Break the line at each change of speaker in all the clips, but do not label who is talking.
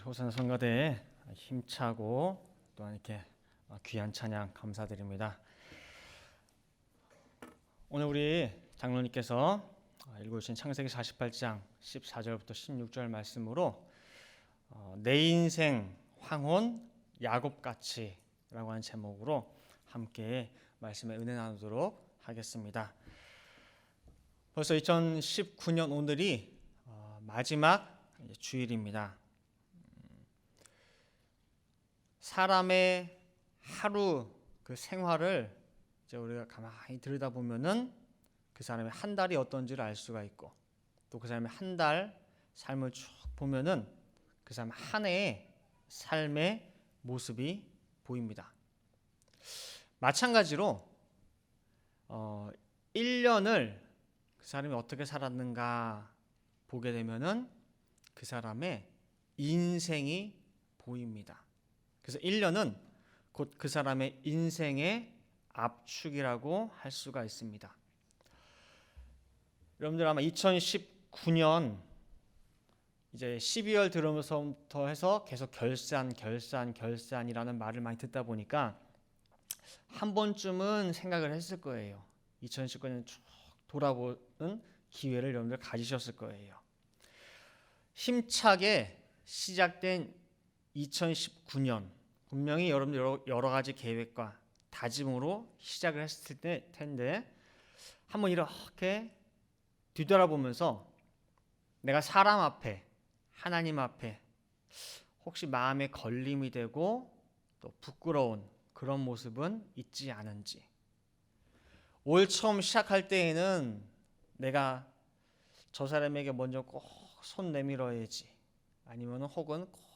호선 성가대에 힘차고 또한 이렇게 귀한 찬양 감사드립니다. 오늘 우리 장로님께서 읽어주신 창세기 48장 14절부터 16절 말씀으로 내 인생 황혼 야곱같이 라고 하는 제목으로 함께 말씀의 은혜 나누도록 하겠습니다. 벌써 2019년 오늘이 마지막 주일입니다. 사람의 하루 그 생활을 이제 우리가 가만히 들여다보면은 그 사람의 한 달이 어떤지를 알 수가 있고, 또 그 사람의 한 달 삶을 쭉 보면은 그 사람 한 해의 삶의 모습이 보입니다. 마찬가지로 1년을 그 사람이 어떻게 살았는가 보게 되면은 그 사람의 인생이 보입니다. 그래서 1년은 곧 그 사람의 인생의 압축이라고 할 수가 있습니다. 여러분들 아마 2019년 이제 12월 들어서부터 해서 계속 결산이라는 말을 많이 듣다 보니까 한 번쯤은 생각을 했을 거예요. 2019년 쭉 돌아보는 기회를 여러분들 가지셨을 거예요. 힘차게 시작된 2019년, 분명히 여러분들 여러 가지 계획과 다짐으로 시작을 했을 텐데 한번 이렇게 뒤돌아보면서 내가 사람 앞에, 하나님 앞에 혹시 마음에 걸림이 되고 또 부끄러운 그런 모습은 있지 않은지, 올 처음 시작할 때에는 내가 저 사람에게 먼저 꼭 손 내밀어야지, 아니면 혹은 꼭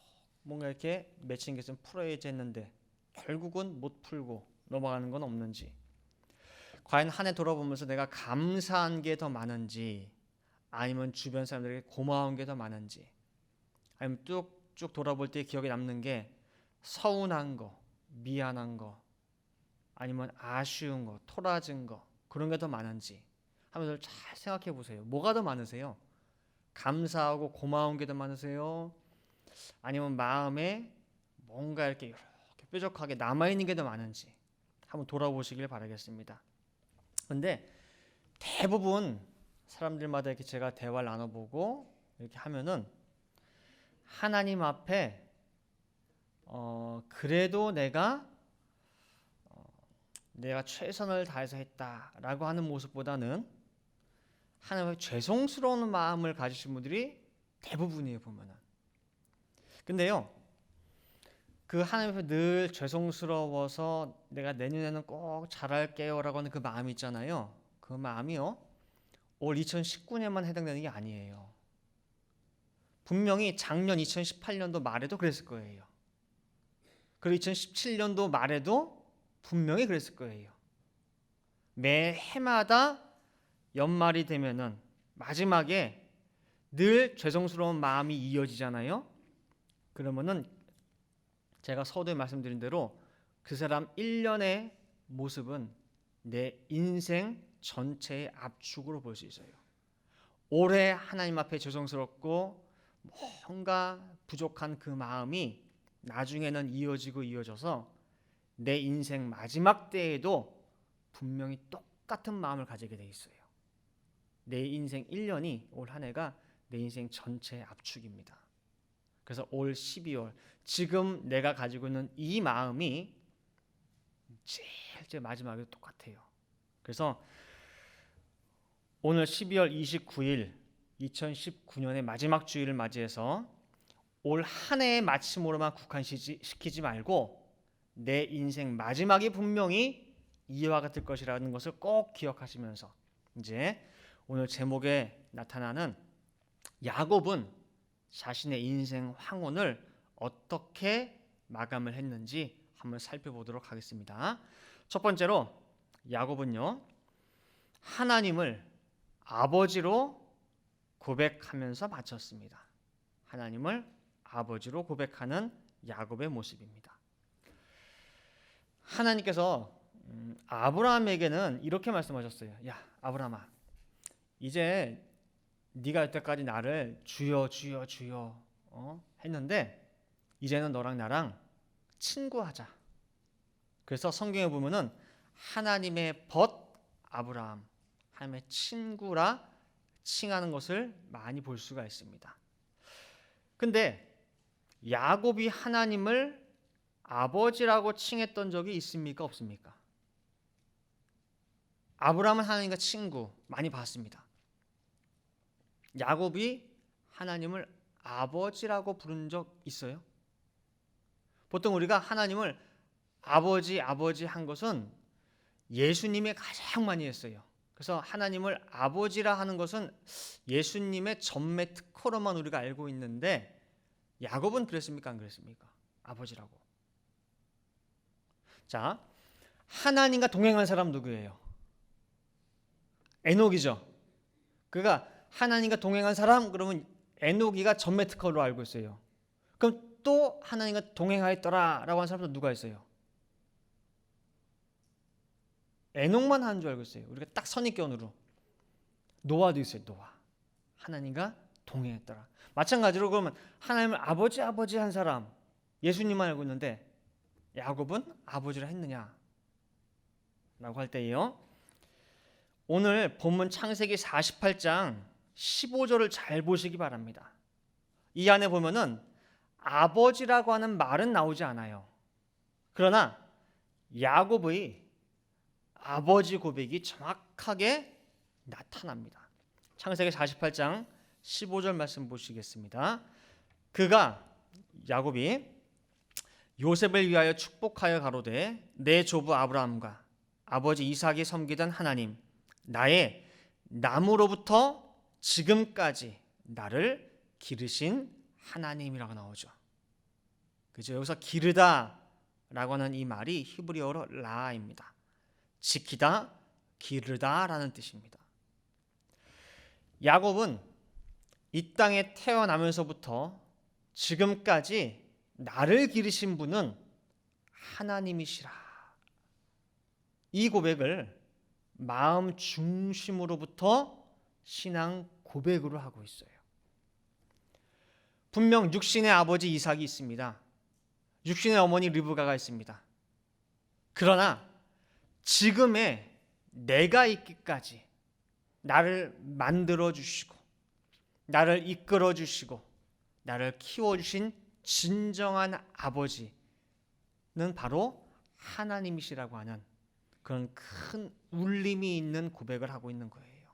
뭔가 이렇게 맺힌 게 있으면 풀어야지 했는데 결국은 못 풀고 넘어가는 건 없는지, 과연 한 해 돌아보면서 내가 감사한 게 더 많은지, 아니면 주변 사람들에게 고마운 게 더 많은지, 아니면 쭉 돌아볼 때 기억에 남는 게 서운한 거, 미안한 거, 아니면 아쉬운 거, 토라진 거, 그런 게 더 많은지 한번 잘 생각해 보세요. 뭐가 더 많으세요? 감사하고 고마운 게 더 많으세요? 아니면 마음에 뭔가 이렇게 뾰족하게 남아있는 게 더 많은지 한번 돌아보시길 바라겠습니다. 근데 대부분 사람들마다 이렇게 제가 대화를 나눠보고 이렇게 하면은 하나님 앞에 그래도 내가 최선을 다해서 했다라고 하는 모습보다는 하나님 앞에 죄송스러운 마음을 가지신 분들이 대부분이에요, 보면은. 근데요, 그 하나님 앞에 늘 죄송스러워서 내가 내년에는 꼭 잘할게요라고 하는 그 마음이 있잖아요. 그 마음이요, 올 2019년만 해당되는 게 아니에요. 분명히 작년 2018년도 말에도 그랬을 거예요. 그리고 2017년도 말에도 분명히 그랬을 거예요. 매 해마다 연말이 되면은 마지막에 늘 죄송스러운 마음이 이어지잖아요. 그러면은 제가 서두에 말씀드린 대로 그 사람 1년의 모습은 내 인생 전체의 압축으로 볼 수 있어요. 올해 하나님 앞에 죄송스럽고 뭔가 부족한 그 마음이 나중에는 이어져서 내 인생 마지막 때에도 분명히 똑같은 마음을 가지게 돼 있어요. 내 인생 1년이, 올 한 해가 내 인생 전체의 압축입니다. 그래서 올 12월 지금 내가 가지고 있는 이 마음이 제일 마지막에 똑같아요. 그래서 오늘 12월 29일 2019년의 마지막 주일을 맞이해서 올 한 해의 마침으로만 국한시키지 말고 내 인생 마지막이 분명히 이와 같을 것이라는 것을 꼭 기억하시면서, 이제 오늘 제목에 나타나는 야곱은 자신의 인생 황혼을 어떻게 마감을 했는지 한번 살펴보도록 하겠습니다. 첫 번째로 야곱은요, 하나님을 아버지로 고백하면서 마쳤습니다. 하나님을 아버지로 고백하는 야곱의 모습입니다. 하나님께서 아브라함에게는 이렇게 말씀하셨어요. 야, 아브라함아, 이제 네가 여태까지 나를 주여 주여 주여 했는데 이제는 너랑 나랑 친구하자. 그래서 성경에 보면은 하나님의 벗 아브라함, 하나님의 친구라 칭하는 것을 많이 볼 수가 있습니다. 근데 야곱이 하나님을 아버지라고 칭했던 적이 있습니까? 없습니까? 아브라함은 하나님과 친구 많이 봤습니다. 야곱이 하나님을 아버지라고 부른 적 있어요? 보통 우리가 하나님을 아버지 한 것은 예수님이 가장 많이 했어요. 그래서 하나님을 아버지라 하는 것은 예수님의 전매 특허로만 우리가 알고 있는데 야곱은 그랬습니까? 안 그랬습니까? 아버지라고. 자, 하나님과 동행한 사람 누구예요? 에녹이죠. 그가 하나님과 동행한 사람 그러면 에녹이가 전매 특허로 알고 있어요. 그럼 또 하나님과 동행하였더라라고 하는 사람도 누가 있어요? 에녹만 하는 줄 알고 있어요. 우리가 딱 선입견으로. 노아도 있어요. 노아. 하나님과 동행했더라. 마찬가지로 그러면 하나님을 아버지 한 사람 예수님만 알고 있는데 야곱은 아버지라 했느냐? 라고 할 때요. 오늘 본문 창세기 48장 15절을 잘 보시기 바랍니다. 이 안에 보면은 아버지라고 하는 말은 나오지 않아요. 그러나 야곱의 아버지 고백이 정확하게 나타납니다. 창세기 48장 15절 말씀 보시겠습니다. 그가 야곱이 요셉을 위하여 축복하여 가로되 내 조부 아브라함과 아버지 이삭이 섬기던 하나님 나의 남으로부터 지금까지 나를 기르신 하나님이라고 나오죠. 그죠? 여기서 기르다라고 하는 이 말이 히브리어로 라입니다. 지키다, 기르다라는 뜻입니다. 야곱은 이 땅에 태어나면서부터 지금까지 나를 기르신 분은 하나님이시라. 이 고백을 마음 중심으로부터 신앙 고백으로 하고 있어요. 분명 육신의 아버지 이삭이 있습니다. 육신의 어머니 리브가가 있습니다. 그러나 지금의 내가 있기까지 나를 만들어 주시고 나를 이끌어 주시고 나를 키워 주신 진정한 아버지는 바로 하나님이시라고 하는 그런 큰 울림이 있는 고백을 하고 있는 거예요.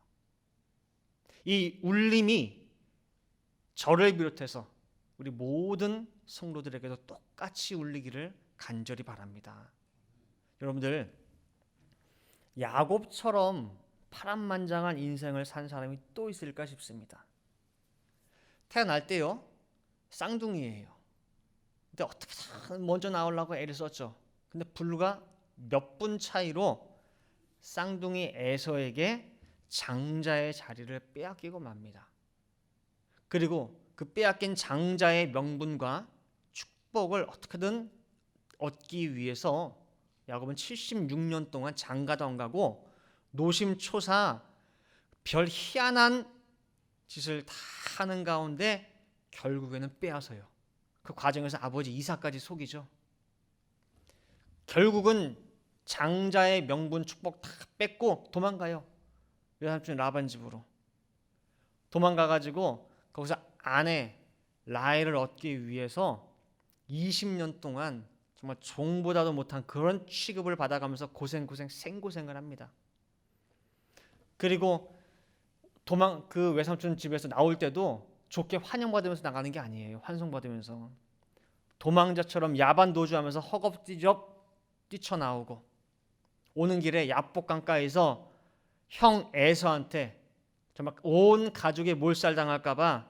이 울림이 저를 비롯해서 우리 모든 성도들에게도 똑같이 울리기를 간절히 바랍니다. 여러분들 야곱처럼 파란만장한 인생을 산 사람이 또 있을까 싶습니다. 태어날 때요 쌍둥이예요. 근데 어떻게든 먼저 나오려고 애를 썼죠. 근데 불과 몇 분 차이로 쌍둥이 에서에게 장자의 자리를 빼앗기고 맙니다. 그리고 그 빼앗긴 장자의 명분과 축복을 어떻게든 얻기 위해서 야곱은 76년 동안 장가도 안 가고 노심초사 별 희한한 짓을 다 하는 가운데 결국에는 빼앗아요. 그 과정에서 아버지 이삭까지 속이죠. 결국은 장자의 명분 축복 다 뺏고 도망가요. 외삼촌 라반 집으로 도망가가지고 거기서 아내 라헬을 얻기 위해서 20년 동안 정말 종보다도 못한 그런 취급을 받아가면서 생고생을 합니다. 그리고 그 외삼촌 집에서 나올 때도 좋게 환영받으면서 나가는 게 아니에요. 환송받으면서 도망자처럼 야반 도주하면서 허겁지겁 뛰쳐나오고 오는 길에 야복강가에서 형 에서한테 정말 온 가족의 몰살당할까봐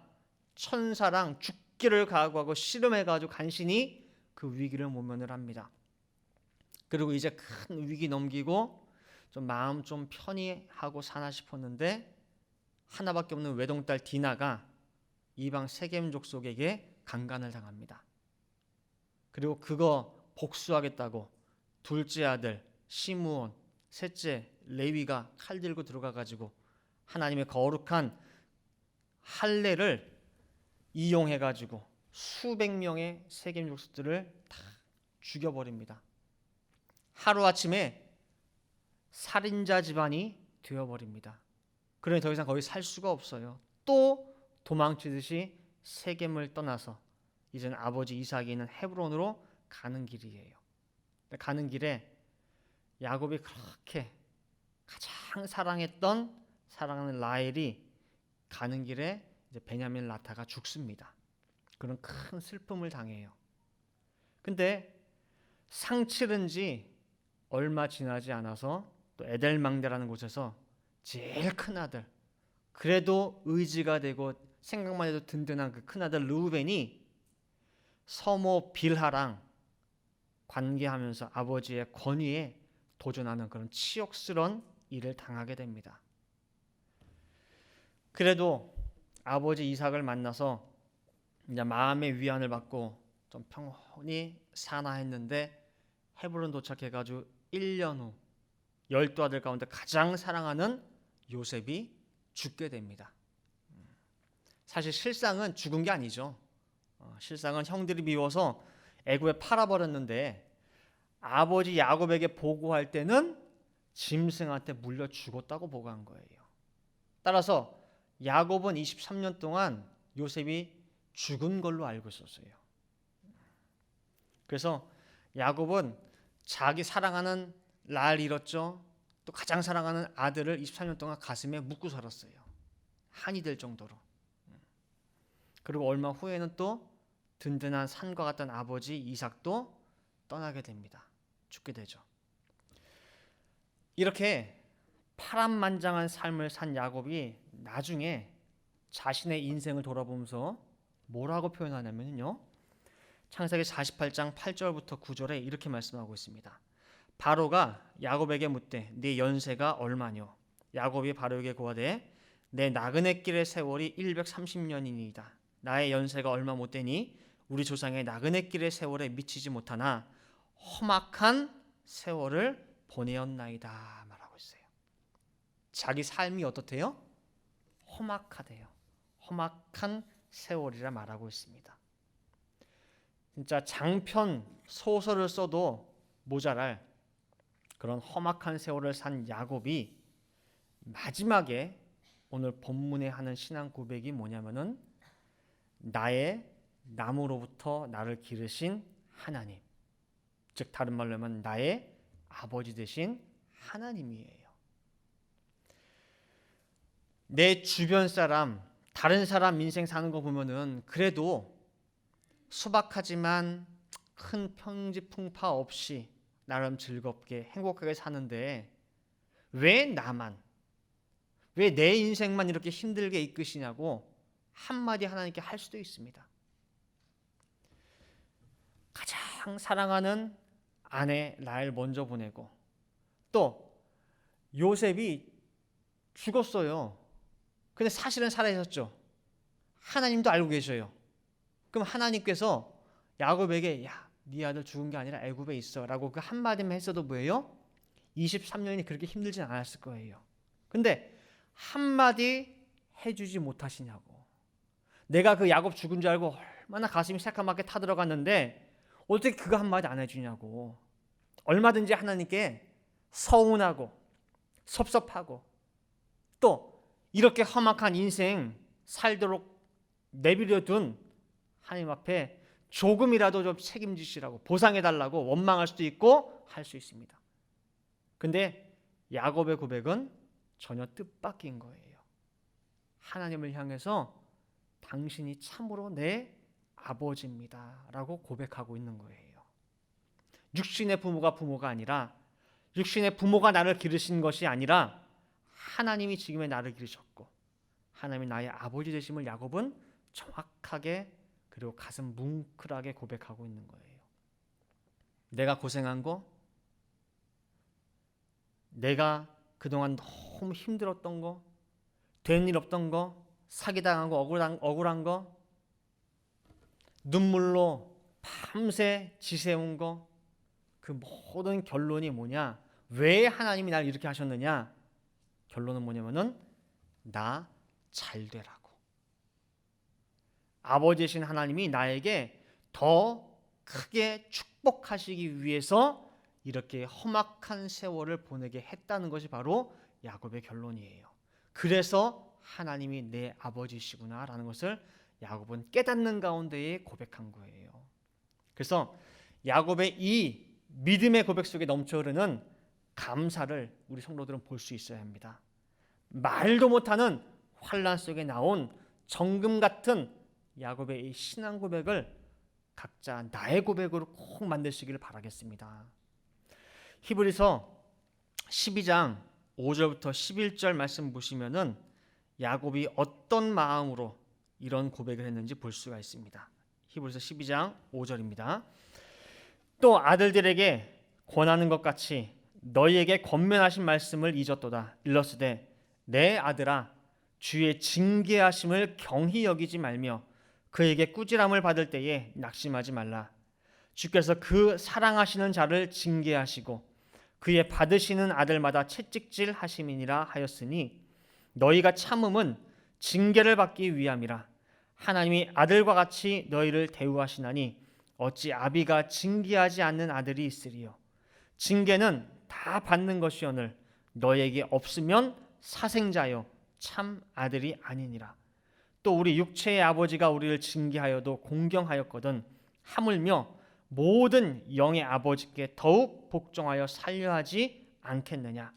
천사랑 죽기를 각오하고 씨름해가지고 간신히 그 위기를 모면을 합니다. 그리고 이제 큰 위기 넘기고 좀 마음 좀 편히 하고 사나 싶었는데 하나밖에 없는 외동딸 디나가 이방 세겜 족속에게 강간을 당합니다. 그리고 그거 복수하겠다고 둘째 아들 시므온, 셋째 레위가 칼 들고 들어가가지고 하나님의 거룩한 할례를 이용해가지고 수백 명의 세겜 족속들을 다 죽여버립니다. 하루아침에 살인자 집안이 되어버립니다. 그러니 더 이상 거기 살 수가 없어요. 또 도망치듯이 세겜을 떠나서 이제는 아버지 이삭이 있는 헤브론으로 가는 길이에요. 가는 길에 야곱이 그렇게 가장 사랑하는 라헬이 가는 길에 이제 베냐민 라타가 죽습니다. 그런 큰 슬픔을 당해요. 근데 상치른 지 얼마 지나지 않아서 또 에델망대라는 곳에서 제일 큰 아들, 그래도 의지가 되고 생각만 해도 든든한 그 큰아들 르우벤이 서모 빌하랑 관계하면서 아버지의 권위에 도전하는 그런 치욕스러운 일을 당하게 됩니다. 그래도 아버지 이삭을 만나서 이제 마음의 위안을 받고 좀 평온히 사나 했는데 헤브론 도착해가지고 1년 후 12아들 가운데 가장 사랑하는 요셉이 죽게 됩니다. 사실 실상은 죽은 게 아니죠. 실상은 형들이 미워서 애굽에 팔아버렸는데 아버지 야곱에게 보고할 때는 짐승한테 물려 죽었다고 보고한 거예요. 따라서 야곱은 23년 동안 요셉이 죽은 걸로 알고 있었어요. 그래서 야곱은 자기 사랑하는 라헬 잃었죠. 또 가장 사랑하는 아들을 23년 동안 가슴에 묻고 살았어요. 한이 될 정도로. 그리고 얼마 후에는 또 든든한 산과 같던 아버지 이삭도 떠나게 됩니다. 죽게 되죠. 이렇게 파란만장한 삶을 산 야곱이 나중에 자신의 인생을 돌아보면서 뭐라고 표현하냐면요. 창세기 48장 8절부터 9절에 이렇게 말씀하고 있습니다. 바로가 야곱에게 묻되 네 연세가 얼마뇨? 야곱이 바로에게 고하되 내 나그네 길의 세월이 130년이니이다. 나의 연세가 얼마 못 되니 우리 조상의 나그네 길의 세월에 미치지 못하나 험악한 세월을 보내었나이다 말하고 있어요. 자기 삶이 어떻대요? 험악하대요. 험악한 세월이라 말하고 있습니다. 진짜 장편 소설을 써도 모자랄 그런 험악한 세월을 산 야곱이 마지막에 오늘 본문에 하는 신앙 고백이 뭐냐면은 나의 나무로부터 나를 기르신 하나님, 즉 다른 말로 하면 나의 아버지 되신 하나님이에요. 내 주변 사람, 다른 사람 인생 사는 거 보면은 그래도 소박하지만 큰 평지풍파 없이 나름 즐겁게 행복하게 사는데 왜 나만, 왜 내 인생만 이렇게 힘들게 이끄시냐고 한마디 하나님께 할 수도 있습니다. 가장 사랑하는 아내 라헬 먼저 보내고 또 요셉이 죽었어요. 근데 사실은 살아있었죠. 하나님도 알고 계셔요. 그럼 하나님께서 야곱에게 야, 네 아들 죽은 게 아니라 애굽에 있어 라고 그 한마디만 했어도 뭐예요? 23년이 그렇게 힘들진 않았을 거예요. 근데 한마디 해주지 못하시냐고. 내가 그 야곱 죽은 줄 알고 얼마나 가슴이 새까맣게 타들어갔는데 어떻게 그거 한마디 안 해주냐고. 얼마든지 하나님께 서운하고 섭섭하고 또 이렇게 험악한 인생 살도록 내버려둔 하나님 앞에 조금이라도 좀 책임지시라고 보상해달라고 원망할 수도 있고 할 수 있습니다. 근데 야곱의 고백은 전혀 뜻밖인 거예요. 하나님을 향해서 당신이 참으로 내 아버지입니다 라고 고백하고 있는 거예요. 육신의 부모가 아니라 육신의 부모가 나를 기르신 것이 아니라 하나님이 지금의 나를 기르셨고 하나님이 나의 아버지 되심을 야곱은 정확하게 그리고 가슴 뭉클하게 고백하고 있는 거예요. 내가 고생한 거, 내가 그동안 너무 힘들었던 거, 된 일 없던 거, 사기당한 거, 억울한 거, 눈물로 밤새 지새운 거, 그 모든 결론이 뭐냐? 왜 하나님이 날 이렇게 하셨느냐? 결론은 뭐냐면은 나 잘 되라고. 아버지이신 하나님이 나에게 더 크게 축복하시기 위해서 이렇게 험악한 세월을 보내게 했다는 것이 바로 야곱의 결론이에요. 그래서 하나님이 내 아버지시구나라는 것을 야곱은 깨닫는 가운데에 고백한 거예요. 그래서 야곱의 이 믿음의 고백 속에 넘쳐 흐르는 감사를 우리 성도들은 볼 수 있어야 합니다. 말도 못하는 환난 속에 나온 정금 같은 야곱의 이 신앙 고백을 각자 나의 고백으로 꼭 만드시기를 바라겠습니다. 히브리서 12장 5절부터 11절 말씀 보시면은 야곱이 어떤 마음으로 이런 고백을 했는지 볼 수가 있습니다. 히브리서 12장 5절입니다. 또 아들들에게 권하는 것 같이 너희에게 권면하신 말씀을 잊었도다. 일러스되 내 아들아 주의 징계하심을 경히 여기지 말며 그에게 꾸지람을 받을 때에 낙심하지 말라. 주께서 그 사랑하시는 자를 징계하시고 그의 받으시는 아들마다 채찍질 하심이니라 하였으니 너희가 참음은 징계를 받기 위함이라. 하나님이 아들과 같이 너희를 대우하시나니 어찌 아비가 징계하지 않는 아들이 있으리요. 징계는 다 받는 것이오늘 너희에게 없으면 사생자요 참 아들이 아니니라. 또 우리 육체의 아버지가 우리를 징계하여도 공경하였거든 하물며 모든 영의 아버지께 더욱 복종하여 살려하지 않겠느냐.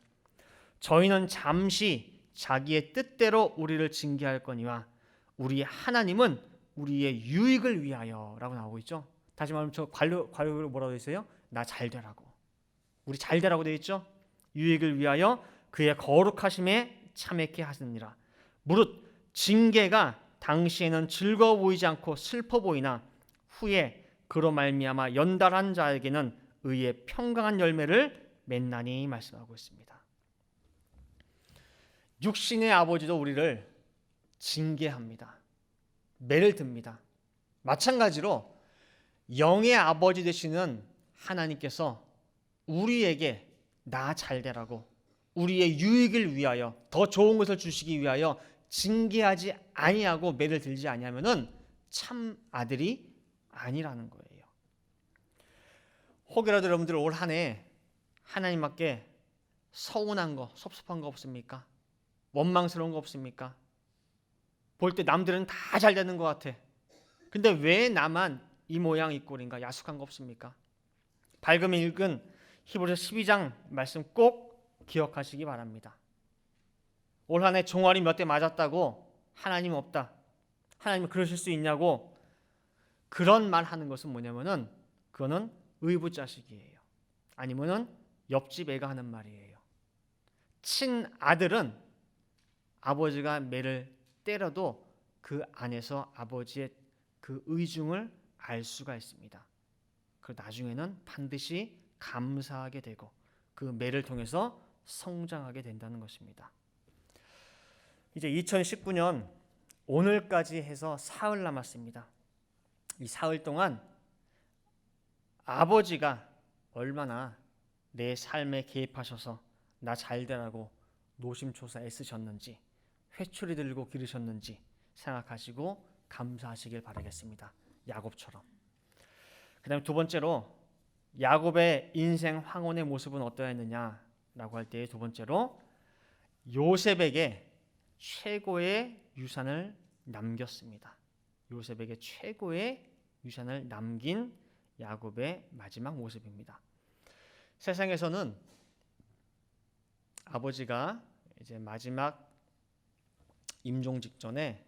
저희는 잠시 자기의 뜻대로 우리를 징계할 거니와 우리 하나님은 우리의 유익을 위하여 라고 나오고 있죠. 다시 말하면 저 관료로 뭐라고 되어 있어요? 나 잘되라고. 우리 잘되라고 되어 있죠. 유익을 위하여 그의 거룩하심에 참회케 하시느니라. 무릇 징계가 당시에는 즐거워 보이지 않고 슬퍼 보이나 후에 그로 말미암아 연달한 자에게는 의의 평강한 열매를 맺나니 말씀하고 있습니다. 육신의 아버지도 우리를 징계합니다. 매를 듭니다. 마찬가지로 영의 아버지 되시는 하나님께서 우리에게 나 잘되라고 우리의 유익을 위하여 더 좋은 것을 주시기 위하여 징계하지 아니하고 매를 들지 아니하면은 참 아들이 아니라는 거예요. 혹여라도 여러분들 올 한 해 하나님 앞에 서운한 거, 섭섭한 거 없습니까? 원망스러운 거 없습니까? 볼 때 남들은 다 잘 되는 것 같아. 근데 왜 나만 이 모양 이 꼴인가? 야속한 거 없습니까? 밝으면 읽은 히브리서 12장 말씀 꼭 기억하시기 바랍니다. 올 한 해 종아리 몇 대 맞았다고 하나님 없다. 하나님은 그러실 수 있냐고 그런 말 하는 것은 뭐냐면은 그거는 의붓자식이에요. 아니면은 옆집 애가 하는 말이에요. 친아들은 아버지가 매를 때려도 그 안에서 아버지의 그 의중을 알 수가 있습니다. 그 나중에는 반드시 감사하게 되고 그 매를 통해서 성장하게 된다는 것입니다. 이제 2019년 오늘까지 해서 사흘 남았습니다. 이 사흘 동안 아버지가 얼마나 내 삶에 개입하셔서 나 잘되라고 노심초사 애쓰셨는지 회초리 들고 기르셨는지 생각하시고 감사하시길 바라겠습니다. 야곱처럼. 그 다음에 두 번째로 야곱의 인생 황혼의 모습은 어떠했느냐라고 할 때 두 번째로 요셉에게 최고의 유산을 남겼습니다. 요셉에게 최고의 유산을 남긴 야곱의 마지막 모습입니다. 세상에서는 아버지가 이제 마지막 임종 직전에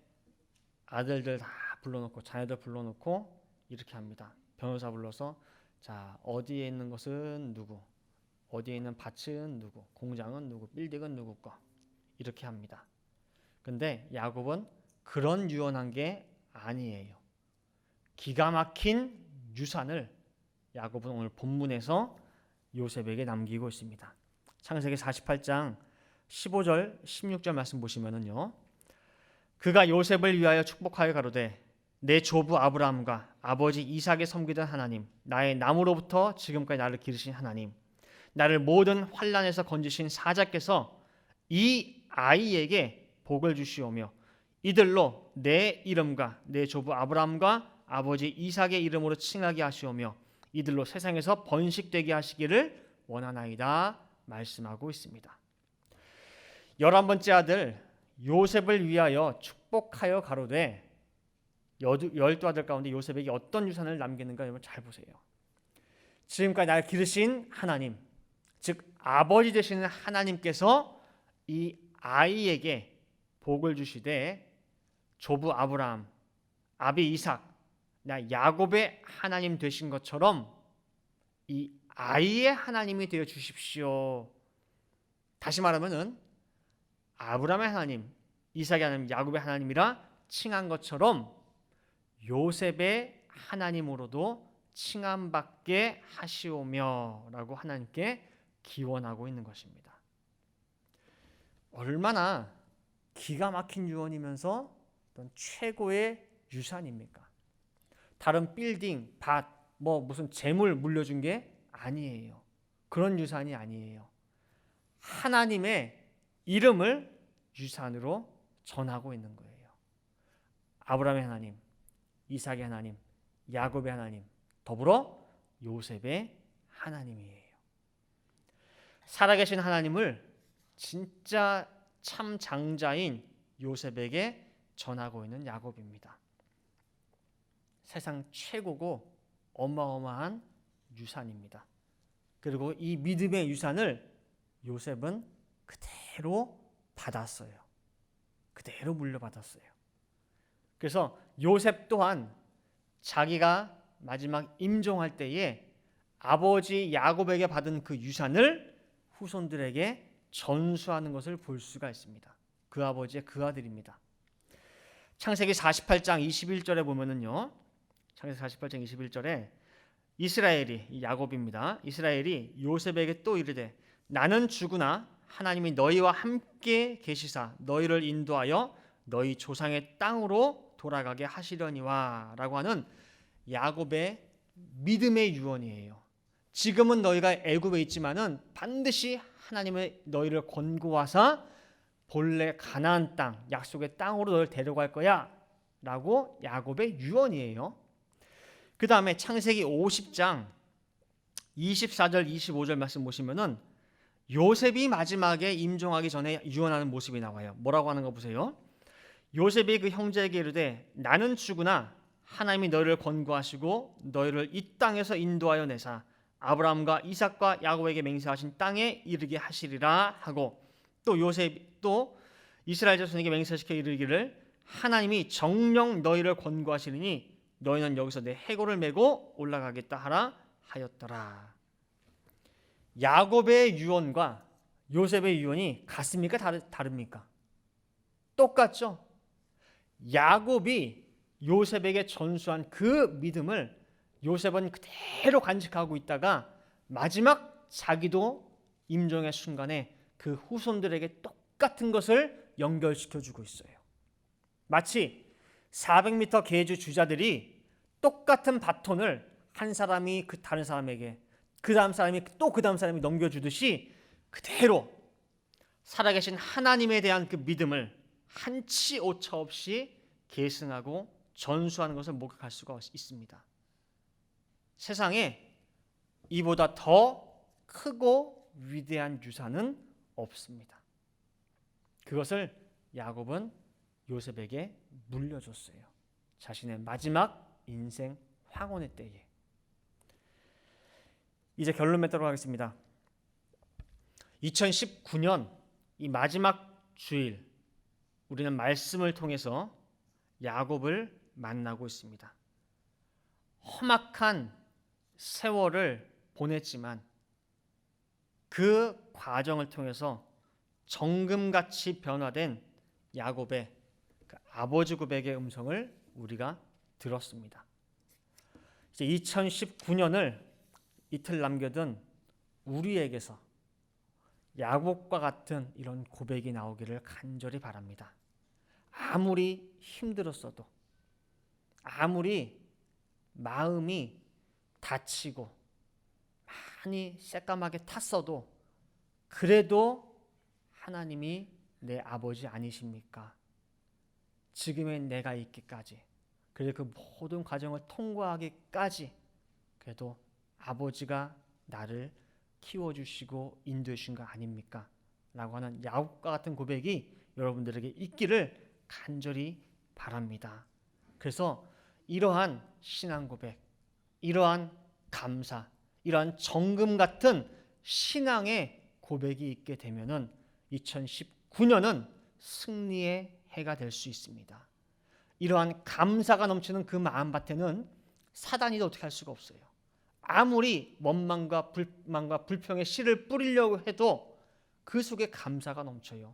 아들들 다 불러놓고 자녀들 불러놓고 이렇게 합니다. 변호사 불러서 자 어디에 있는 것은 누구, 어디에 있는 밭은 누구, 공장은 누구, 빌딩은 누구 거 이렇게 합니다. 근데 야곱은 그런 유언한 게 아니에요. 기가 막힌 유산을 야곱은 오늘 본문에서 요셉에게 남기고 있습니다. 창세기 48장 15절 16절 말씀 보시면은요. 그가 요셉을 위하여 축복하여 가로되 내 조부 아브라함과 아버지 이삭에 섬기던 하나님, 나의 나무로부터 지금까지 나를 기르신 하나님, 나를 모든 환난에서 건지신 사자께서 이 아이에게 복을 주시오며 이들로 내 이름과 내 조부 아브라함과 아버지 이삭의 이름으로 칭하게 하시오며 이들로 세상에서 번식되게 하시기를 원하나이다 말씀하고 있습니다. 11번째 아들 요셉을 위하여 축복하여 가로되 12아들 가운데 요셉에게 어떤 유산을 남기는가 여러분 잘 보세요. 지금까지 나를 기르신 하나님, 즉 아버지 되시는 하나님께서 이 아이에게 복을 주시되 조부 아브라함, 아비 이삭, 나 야곱의 하나님 되신 것처럼 이 아이의 하나님이 되어 주십시오. 다시 말하면은 아브라함의 하나님, 이삭의 하나님, 야곱의 하나님이라 칭한 것처럼 요셉의 하나님으로도 칭함받게 하시오며라고 하나님께 기원하고 있는 것입니다. 얼마나 기가 막힌 유언이면서 어떤 최고의 유산입니까? 다른 빌딩, 밭, 무슨 재물 물려준 게 아니에요. 그런 유산이 아니에요. 하나님의 이름을 유산으로 전하고 있는 거예요. 아브라함의 하나님, 이삭의 하나님, 야곱의 하나님, 더불어 요셉의 하나님이에요. 살아계신 하나님을 진짜 참 장자인 요셉에게 전하고 있는 야곱입니다. 세상 최고고 어마어마한 유산입니다. 그리고 이 믿음의 유산을 요셉은 그대로 받았어요. 그대로 물려받았어요. 그래서 요셉 또한 자기가 마지막 임종할 때에 아버지 야곱에게 받은 그 유산을 후손들에게 전수하는 것을 볼 수가 있습니다. 그 아버지의 그 아들입니다. 창세기 48장 21절에 보면은요. 창세기 48장 21절에 이스라엘이 야곱입니다. 이스라엘이 요셉에게 또 이르되 나는 죽으나 하나님이 너희와 함께 계시사 너희를 인도하여 너희 조상의 땅으로 돌아가게 하시려니와 라고 하는 야곱의 믿음의 유언이에요. 지금은 너희가 애굽에 있지만은 반드시 하나님의 너희를 권고하사 본래 가나안 땅, 약속의 땅으로 너희를 데려갈 거야 라고 야곱의 유언이에요. 그 다음에 창세기 50장 24절 25절 말씀 보시면은 요셉이 마지막에 임종하기 전에 유언하는 모습이 나와요. 뭐라고 하는 거 보세요. 요셉이 그 형제에게 이르되 나는 죽으나 하나님이 너희를 권고하시고 너희를 이 땅에서 인도하여 내사 아브라함과 이삭과 야곱에게 맹세하신 땅에 이르게 하시리라 하고 또 요셉 또 이스라엘 자손에게 맹세시켜 이르기를 하나님이 정령 너희를 권고하시리니 너희는 여기서 내 해골을 메고 올라가겠다 하라 하였더라. 야곱의 유언과 요셉의 유언이 같습니까? 다릅니까? 똑같죠? 야곱이 요셉에게 전수한 그 믿음을 요셉은 그대로 간직하고 있다가 마지막 자기도 임종의 순간에 그 후손들에게 똑같은 것을 연결시켜주고 있어요. 마치 400m 계주 주자들이 똑같은 바톤을 한 사람이 그 다른 사람에게 그 다음 사람이 또 그 다음 사람이 넘겨주듯이 그대로 살아계신 하나님에 대한 그 믿음을 한치 오차 없이 계승하고 전수하는 것을 목격할 수가 있습니다. 세상에 이보다 더 크고 위대한 유산은 없습니다. 그것을 야곱은 요셉에게 물려줬어요. 자신의 마지막 인생 황혼의 때에. 이제 결론 맺도록 하겠습니다. 2019년 이 마지막 주일 우리는 말씀을 통해서 야곱을 만나고 있습니다. 험악한 세월을 보냈지만 그 과정을 통해서 정금같이 변화된 야곱의 그 아버지 고백의 음성을 우리가 들었습니다. 이제 2019년을 이틀 남겨둔 우리에게서 야곱과 같은 이런 고백이 나오기를 간절히 바랍니다. 아무리 힘들었어도 아무리 마음이 다치고 많이 새까맣게 탔어도 그래도 하나님이 내 아버지 아니십니까? 지금의 내가 있기까지, 그리고 그 모든 과정을 통과하기까지 그래도 아버지가 나를 키워주시고 인도해 주신 거 아닙니까? 라고 하는 야곱과 같은 고백이 여러분들에게 있기를 간절히 바랍니다. 그래서 이러한 신앙 고백, 이러한 감사, 이러한 정금 같은 신앙의 고백이 있게 되면은 2019년은 승리의 해가 될 수 있습니다. 이러한 감사가 넘치는 그 마음밭에는 사단이 어떻게 할 수가 없어요. 아무리 원망과 불만과 불평의 씨를 뿌리려고 해도 그 속에 감사가 넘쳐요.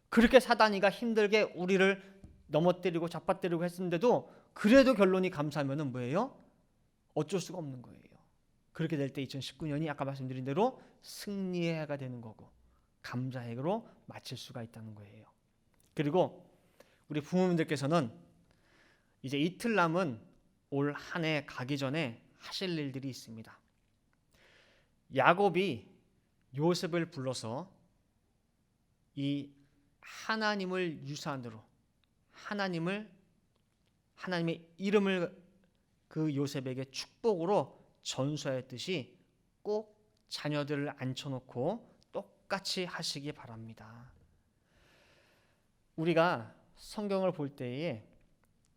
그렇게 사단이가 힘들게 우리를 넘어뜨리고 잡아뜨리고 했는데도 그래도 결론이 감사하면은 뭐예요? 어쩔 수가 없는 거예요. 그렇게 될 때 2019년이 아까 말씀드린 대로 승리의 해가 되는 거고 감사의 해로 마칠 수가 있다는 거예요. 그리고 우리 부모님들께서는 이제 이틀 남은 올 한 해 가기 전에 하실 일들이 있습니다. 야곱이 요셉을 불러서 이 하나님을 유산으로 하나님의 이름을 그 요셉에게 축복으로 전수하였듯이 꼭 자녀들을 앉혀놓고 똑같이 하시기 바랍니다. 우리가 성경을 볼 때에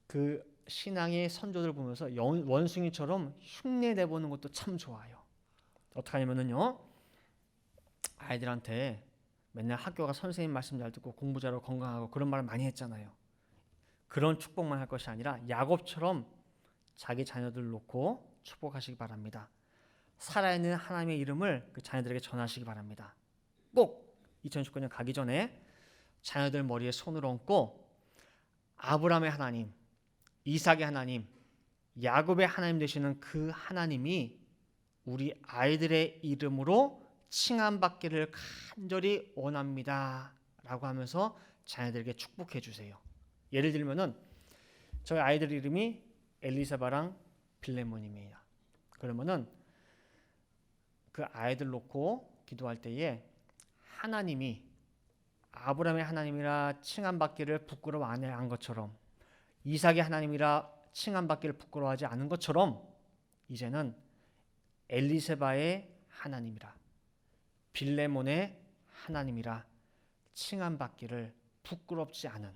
그 신앙의 선조들 보면서 원숭이처럼 흉내 내보는 것도 참 좋아요. 어떻게 하냐면요, 아이들한테 맨날 학교가 선생님 말씀 잘 듣고 공부 잘하고 건강하고 그런 말을 많이 했잖아요. 그런 축복만 할 것이 아니라 야곱처럼 자기 자녀들을 놓고 축복하시기 바랍니다. 살아있는 하나님의 이름을 그 자녀들에게 전하시기 바랍니다. 꼭 2019년 가기 전에 자녀들 머리에 손을 얹고 아브라함의 하나님, 이삭의 하나님, 야곱의 하나님 되시는 그 하나님이 우리 아이들의 이름으로 칭함받기를 간절히 원합니다 라고 하면서 자녀들에게 축복해 주세요. 예를 들면은 저희 아이들 이름이 엘리사바랑 빌레몬입니다. 그러면은 그 아이들 놓고 기도할 때에 하나님이 아브라함의 하나님이라 칭함받기를 부끄러워 안 한 것처럼, 이삭의 하나님이라 칭함받기를 부끄러워하지 않은 것처럼, 이제는 엘리세바의 하나님이라 빌레몬의 하나님이라 칭함받기를 부끄럽지 않은,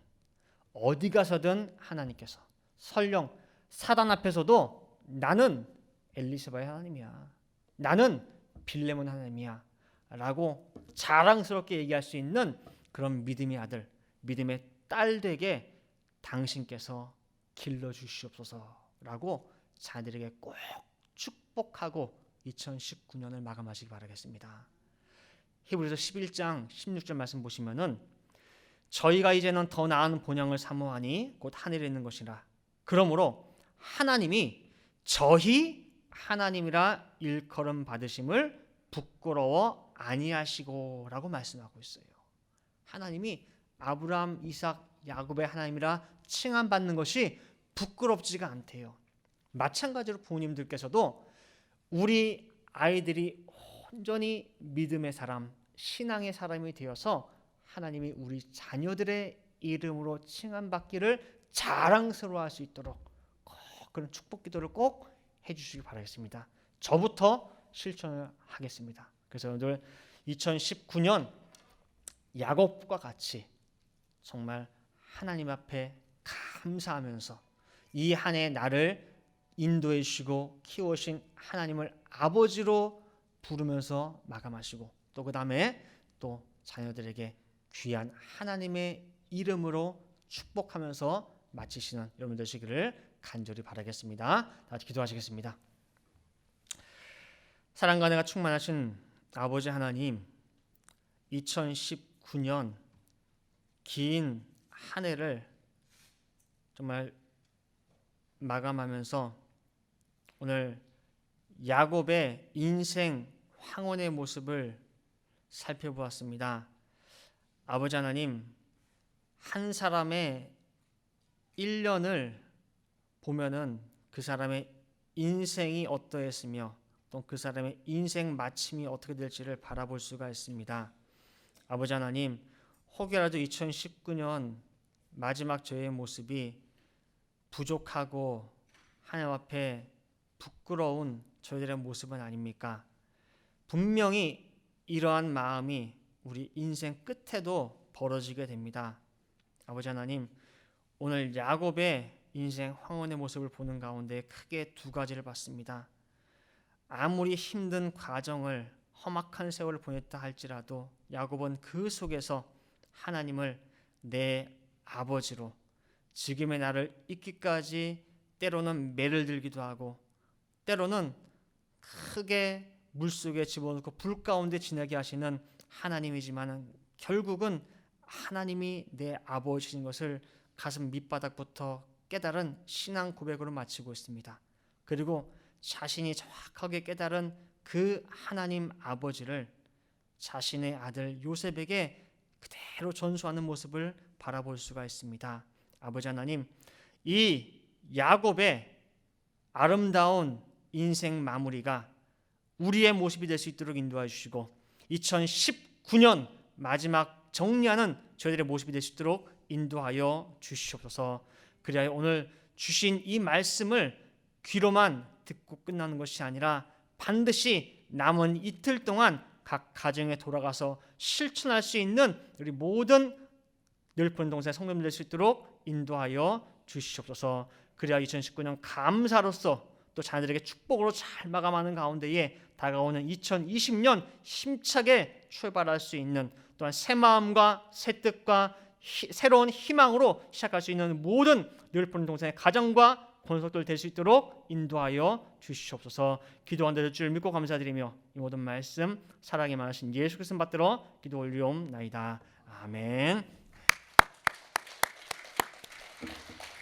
어디 가서든 하나님께서 설령 사단 앞에서도 나는 엘리세바의 하나님이야, 나는 빌레몬 하나님이야 라고 자랑스럽게 얘기할 수 있는 그런 믿음의 아들, 믿음의 딸 되게 당신께서 길러주시옵소서라고 자녀들에게 꼭 축복하고 2019년을 마감하시기 바라겠습니다. 히브리서 11장 16절 말씀 보시면은 저희가 이제는 더 나은 본향을 사모하니 곧 하늘에 있는 것이라. 그러므로 하나님이 저희 하나님이라 일컬음 받으심을 부끄러워 아니하시고라고 말씀하고 있어요. 하나님이 아브라함, 이삭, 야곱의 하나님이라 칭함받는 것이 부끄럽지가 않대요. 마찬가지로 부모님들께서도 우리 아이들이 온전히 믿음의 사람, 신앙의 사람이 되어서 하나님이 우리 자녀들의 이름으로 칭함받기를 자랑스러워할 수 있도록 꼭 그런 축복 기도를 꼭 해주시기 바라겠습니다. 저부터 실천을 하겠습니다. 그래서 오늘 2019년 야곱과 같이 정말 하나님 앞에 감사하면서 이 한 해 나를 인도해 주시고 키우신 하나님을 아버지로 부르면서 마감하시고, 또 그 다음에 또 자녀들에게 귀한 하나님의 이름으로 축복하면서 마치시는 여러분 되시기를 간절히 바라겠습니다. 다 같이 기도하시겠습니다. 사랑과 은혜가 충만하신 아버지 하나님, 2019년 긴 한 해를 정말 마감하면서 오늘 야곱의 인생 황혼의 모습을 살펴보았습니다. 아버지 하나님, 한 사람의 1년을 보면은 그 사람의 인생이 어떠했으며 또 그 사람의 인생 마침이 어떻게 될지를 바라볼 수가 있습니다. 아버지 하나님, 혹여라도 2019년 마지막 저의 모습이 부족하고 하나님 앞에 부끄러운 저희들의 모습은 아닙니까? 분명히 이러한 마음이 우리 인생 끝에도 벌어지게 됩니다. 아버지 하나님, 오늘 야곱의 인생 황혼의 모습을 보는 가운데 크게 두 가지를 봤습니다. 아무리 힘든 과정을 험악한 세월을 보냈다 할지라도 야곱은 그 속에서 하나님을 내 아버지로 지금의 나를 있기까지 때로는 매를 들기도 하고 때로는 크게 물속에 집어넣고 불 가운데 지나게 하시는 하나님이지만 결국은 하나님이 내 아버지인 것을 가슴 밑바닥부터 깨달은 신앙 고백으로 마치고 있습니다. 그리고 자신이 정확하게 깨달은 그 하나님 아버지를 자신의 아들 요셉에게 그대로 전수하는 모습을 바라볼 수가 있습니다. 아버지 하나님, 이 야곱의 아름다운 인생 마무리가 우리의 모습이 될 수 있도록 인도해 주시고 2019년 마지막 정리하는 저희들의 모습이 될 수 있도록 인도하여 주시옵소서. 그래야 오늘 주신 이 말씀을 귀로만 듣고 끝나는 것이 아니라 반드시 남은 이틀 동안 각 가정에 돌아가서 실천할 수 있는 우리 모든 늘푸른 동생 성도님들 될 수 있도록 인도하여 주시옵소서. 그래야 2019년 감사로서 또 자녀들에게 축복으로 잘 마감하는 가운데에 다가오는 2020년 힘차게 출발할 수 있는 또한 새 마음과 새 뜻과 새로운 희망으로 시작할 수 있는 모든 늘푸른 동생의 가정과 권속들 될 수 있도록 인도하여 주시옵소서. 기도한 데 될 줄 믿고 감사드리며 이 모든 말씀 사랑이 많으신 예수 그리스도 받들어 기도 올리옵나이다. 아멘.